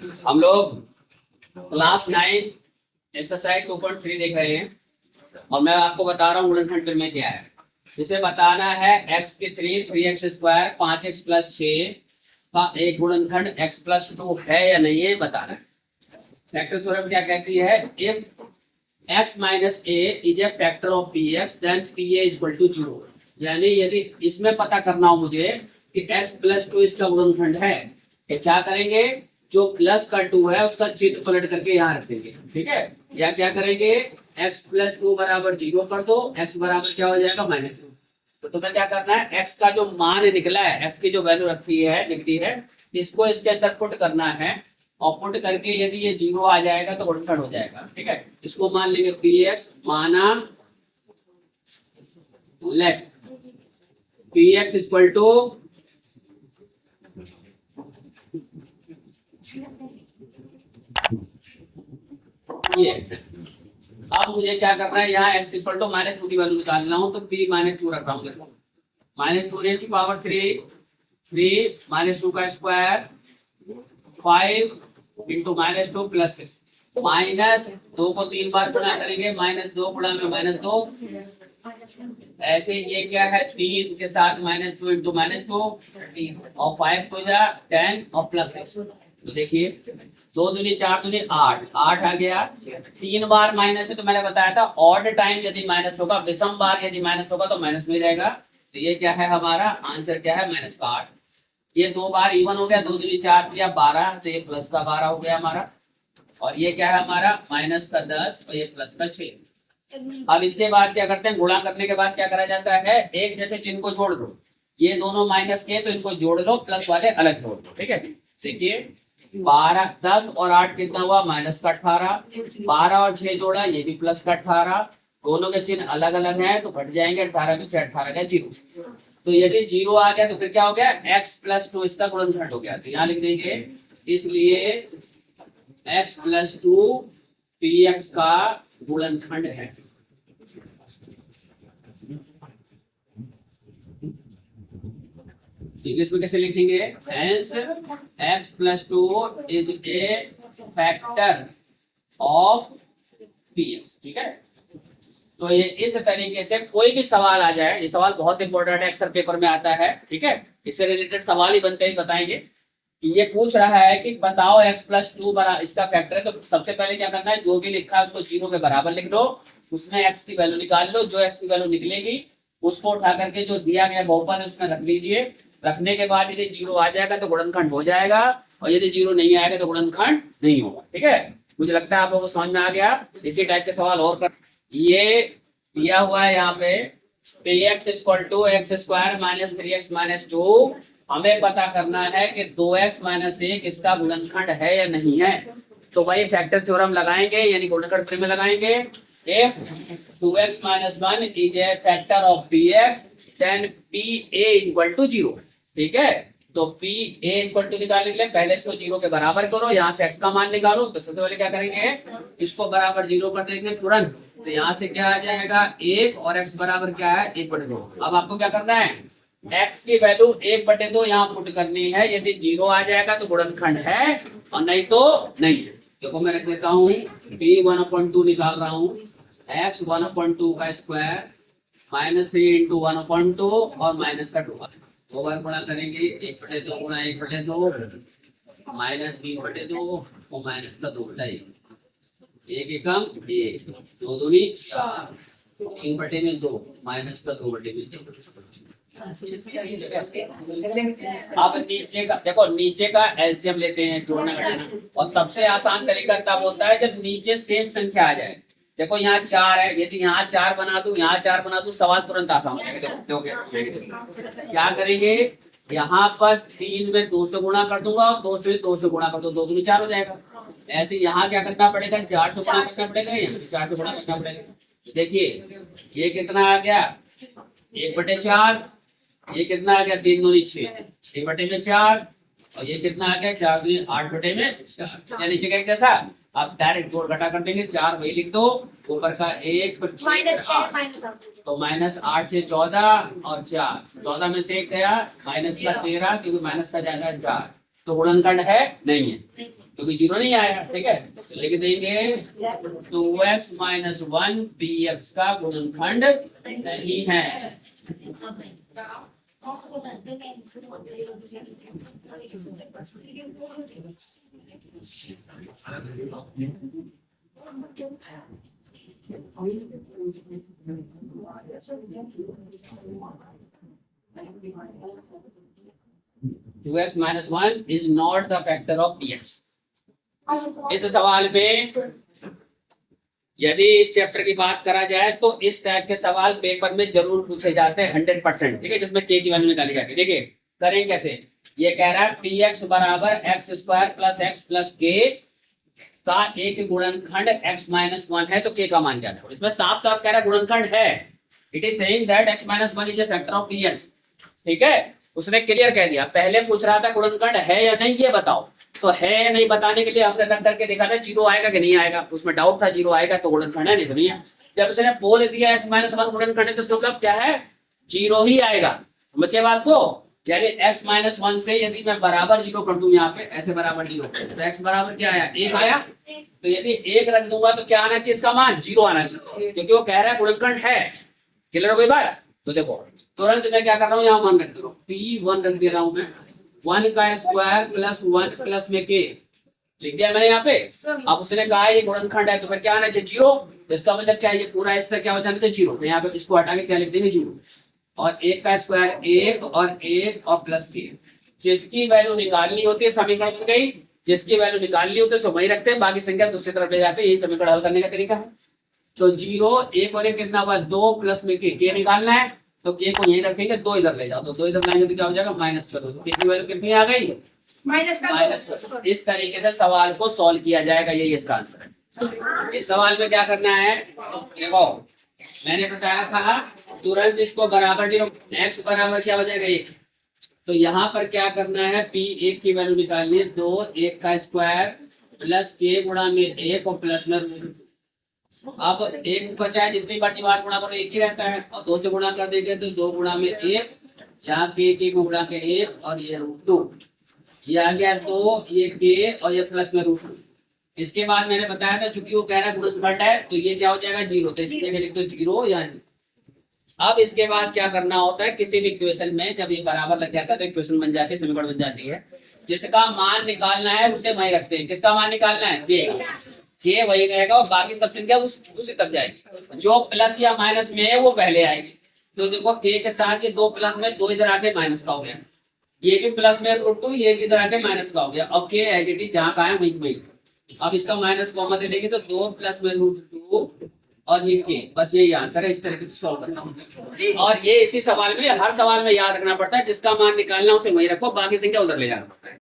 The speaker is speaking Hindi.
हम लोग क्लास 9 एक्सरसाइज 2.3 देख रहे हैं और मैं आपको बता रहा हूँ गुणनखंड में क्या है। इसे बताना है x की 3x स्क्वायर 5x प्लस 6 का एक गुणनखंड x प्लस 2 है या नहीं, ये बताना है। फैक्टर थ्योरम क्या कहती है? If x minus a is a factor of p x then p a equal to 0। यानी यदि इसमें पता करना हो मुझे कि x प्लस 2 इसका गुणनखंड है, तो क्या करेंगे? जो प्लस का 2 है उसका चिन्ह पलट करके यहाँ रख देंगे, ठीक है? या क्या करेंगे? x प्लस 2 बराबर 0 कर दो, x बराबर क्या हो जाएगा? -2। तो तुम्हें क्या करना है? x का जो मान निकला है, x की जो वैल्यू रखी है निकली है, इसको इसके अंदर पुट करना है और पुट करके यदि ये 0 आ जाएगा तो गुणनखंड हो जाएगा, ठीक है? इसको मान लेंगे px माना लेट px इक्वल टू अब मुझे क्या करना है? यहाँ x इक्वल टू -2 की वैल्यू निकालना हूँ, तो p -2 रख रहा हूँ। देखो -2 की पावर 3 -2 का स्क्वायर 5 इंटू -2 प्लस 6। -2 को 3 बार गुणा करेंगे, -2 गुणा में -2। ऐसे ये क्या है? 3 के साथ -2 इंटू -2 और 5 को जा 10 और प्लस 6। तो देखिए 2 दूनी 4 दूनी 8 आ गया। 3 बार माइनस है तो मैंने बताया था ऑड टाइम यदि माइनस होगा, विषम बार यदि माइनस होगा तो माइनस में रहेगा। तो ये क्या है? हमारा आंसर क्या है? -8। ये 2 बार इवन हो गया, 2 दूनी 4 दिया 12, तो ये प्लस का 12 हो गया हमारा। और ये क्या है हमारा? माइनस का 10 और ये प्लस का 6। अब इसके बाद क्या करते हैं? गुणा करने के बाद क्या करा जाता है? एक जैसे चिन्ह को जोड़ दो। ये दोनों माइनस के तो इनको जोड़ लो, प्लस वाले अलग जोड़ दो, ठीक है? देखिए 12 10 और 8 कितना हुआ? -18। 12 और 6 जोड़ा, ये भी प्लस का 18। दोनों के चिन्ह अलग अलग हैं तो घट जाएंगे। 18 में से 18 का 0। तो यदि 0 आ गया तो फिर क्या हो गया? x प्लस 2 इसका गुणनखंड हो गया। तो यहाँ लिख देंगे इसलिए x प्लस 2 px का गुणनखंड है। इंग्लिश में कैसे लिखेंगे? Hence x plus 2 is a factor of px, ठीक है? तो ये इस तरीके से कोई भी सवाल आ जाए, ये सवाल बहुत इंपॉर्टेंट है, अक्सर पेपर में आता है, ठीक है? इससे रिलेटेड सवाल ही बनते ही बताएंगे। ये पूछ रहा है कि बताओ x प्लस 2 इसका फैक्टर है, तो सबसे पहले क्या करना है? जो भी लिखा है उसको 0 के बराबर लिख दो, उसमें x की वैल्यू निकाल लो। जो x की वैल्यू निकलेगी उसको उठा करके जो दिया गया बहुपद है उसमें रख लीजिए। रखने के बाद यदि 0 आ जाएगा तो गुणनखंड हो जाएगा, और यदि 0 नहीं आएगा तो गुणनखंड नहीं होगा, ठीक है? मुझे लगता है आप लोगों को समझ में आ गया। इसी टाइप के सवाल और कर, ये दिया हुआ है यहाँ पे px equal to x square minus 3x minus 2। हमें पता करना है कि 2x माइनस 1 इसका गुणनखंड है या नहीं है। तो वही फैक्टर थ्योरम लगाएंगे, यानी गुणनखंड प्रमेय लगाएंगे। if 2x minus 1 is a factor of px then pa equal to 0, ठीक है? तो pa इक्वल टू निकालने के लिए पहले इसको 0 के बराबर करो, यहाँ से x का मान निकालो। तो सबसे पहले क्या करेंगे? इसको बराबर 0 कर देंगे तुरंत। तो यहाँ से क्या आ जाएगा? 1 और x बराबर क्या है? 1/2। अब आपको क्या करना है? x की वैल्यू 1/2 यहाँ पुट करनी है। यदि 0 आ जाएगा तो गुणनखंड है और नहीं तो नहीं है। देखो मैं रख देता हूँ p 1/2 निकाल रहा हूँ। x 1/2 का स्क्वायर -3 इंटू 1/2 और माइनस का 2 दो बार गुणा करेंगे। 1/2 गुणा 1/2 -3/2 और माइनस का 2/1। 1 एकम 1, 2 दूनी 4, 3/2 माइनस का 2/2। अब नीचे का देखो, नीचे का एलसीएम लेते हैं, जोड़ना घटाना। और सबसे आसान तरीका तब होता है जब नीचे सेम संख्या आ जाए। देखो यहाँ 4 है, यदि यहाँ 4 बना दूं, यहाँ 4 बना दूं, सवाल तुरंत आसान हो जाएगा। क्या करेंगे? यहाँ पर 3 में 2 से गुणा कर दूंगा और 2 से 2 से गुणा कर दो, 2 दूनी 4 हो जाएगा। ऐसे यहाँ क्या करना पड़ेगा? 4 से गुणा करना पड़ेगा, यहाँ 4 से गुणा करना पड़ेगा। देखिए ये कितना आ गया? 1/4। ये कितना आ गया? 3 दूनी 6, 6/4। और ये कितना आ गया? 4 दूनी 8/4। नीचे का कैसा? अब डायरेक्ट जोड़ घटा कर देंगे। 4 वही लिख दो, ऊपर का 1 तो -8 से 14 और 4, 14 में से 1 गया, -13, क्योंकि माइनस का ज्यादा 4। तो गुणनखंड है नहीं है। क्योंकि जीरो नहीं आया, ठीक है। तो लिख देंगे 2x माइनस 1 px का गुणनखंड नहीं है। Two x minus 1 is not the factor of px। इस सवाल में यदि इस चैप्टर की बात करा जाए तो इस टाइप के सवाल पेपर में जरूर पूछे जाते हैं 100%, ठीक है, जिसमें k की वैल्यू निकाली जाती है। देखिए करें कैसे, ये कह रहा है px बराबर x square plus x plus के का एक गुणनखंड x माइनस 1 है, तो k का मान क्या है। इसमें साफ साफ कह रहा है गुणनखंड है। It is saying that x minus 1 is a factor of px, ठीक है। उसने क्लियर कह दिया। पहले पूछ रहा था गुणनखंड है या नहीं ये बताओ, तो है या नहीं बताने के लिए हमने रन करके देखा था जीरो आएगा कि नहीं आएगा। उसमें डाउट था जीरो आएगा तो गुणनखंड है, नहीं तो नहीं है। जब उसने बोल दिया x माइनस 1 गुणनखंड है तो इसका मतलब क्या है, जीरो ही आएगा। समझ के बात को, यानी x माइनस 1 से यदि मैं बराबर जीरो कर दूं यहाँ पे ऐसे बराबर जीरो, तो x बराबर क्या आया, एक आया। तो यदि एक रख दूंगा तो क्या आना चाहिए, इसका मान जीरो आना चाहिए, क्योंकि वो कह रहा है गुणनखंड है। क्लियर हो गई बात। तो देखो तुरंत मैं क्या कर रहा हूँ, यहाँ मान रख दे रहा हूँ, p1 रख दे रहा हूँ मैं, 1 का स्क्वायर प्लस 1 प्लस में k लिख दिया मैंने यहाँ पे। अब उसने कहा ये गुणनखंड है तो फिर क्या आना चाहिए, जीरो। तो इसका मतलब क्या है, ये पूरा हिस्सा क्या हो जाना चाहिए, जीरो। तो यहाँ पे इसको हटा के क्या लिख देंगे, जीरो। और 1 का स्क्वायर 1 और 1 और प्लस k, जिसकी वैल्यू निकालनी होती है समीकरण में गई, जिसकी वैल्यू निकालनी होती है सो वही रखते हैं, बाकी संख्या दूसरी तरफ ले जाते हैं। यही समीकरण हल करने का तरीका है। तो जीरो, 1 और 1 कितना हुआ, 2 प्लस में k निकालना है, तो k को यहीं रखेंगे, 2 इधर ले जाओ, तो 2 इधर लाएंगे तो क्या हो जाएगा, माइनस कर दो। तो k की वैल्यू कितनी आ गई, माइनस का। इस तरीके से सवाल को सॉल्व किया जाएगा, यही इसका आंसर है। इस सवाल में क्या करना है, देखो मैंने बताया था तुरंत इसको बराबर जीरो, x बराबर क्या हो जाएगा 1। तो यहाँ पर क्या करना है, p1 की वैल्यू निकालनी है 2, 1 का स्क्वायर प्लस k गुणा में 1 और प्लस में रूट। अब 1 बचा है, जितनी बार बार गुणा करो 1 ही रहता है, और 2 से गुणा कर देंगे तो 2 गुणा में 1, यहाँ k को गुणा के 1 और ये रूट 2, ये आ गया 2, ये k और ये प्लस में रूट 2। इसके बाद मैंने बताया था चूंकि वो कह रहा है गुणनखंड है तो ये क्या हो जाएगा, जीरो। तो इसकी जगह लिख दो जीरो यानी। अब इसके बाद क्या करना होता है, किसी भी इक्वेशन में जब ये बराबर लग जाता है तो इक्वेशन बन जाती है, समीकरण बन जाती है। जिसका मान निकालना है उसे वही रखते हैं। किसका मान निकालना है, के वही रहेगा और बाकी सब संख्या दूसरी तरफ जाएगी। जो प्लस या माइनस में है वो पहले आएगी। तो देखो के के साथ ये 2 प्लस में, 2 इधर आके माइनस का हो गया, ये भी प्लस में रूट 2, ये भी इधर आके माइनस का हो गया। अब के एडिटी जहाँ का है वही। अब इसका माइनस कॉमन दे देंगे तो 2 प्लस में रूट 2 और ये के, बस यही आंसर है। इस तरीके से सॉल्व करना होगा। और ये इसी सवाल में, हर सवाल में याद रखना पड़ता है, जिसका मान निकालना उसे वही रखो, बाकी संख्या उधर ले जाना पड़ता है।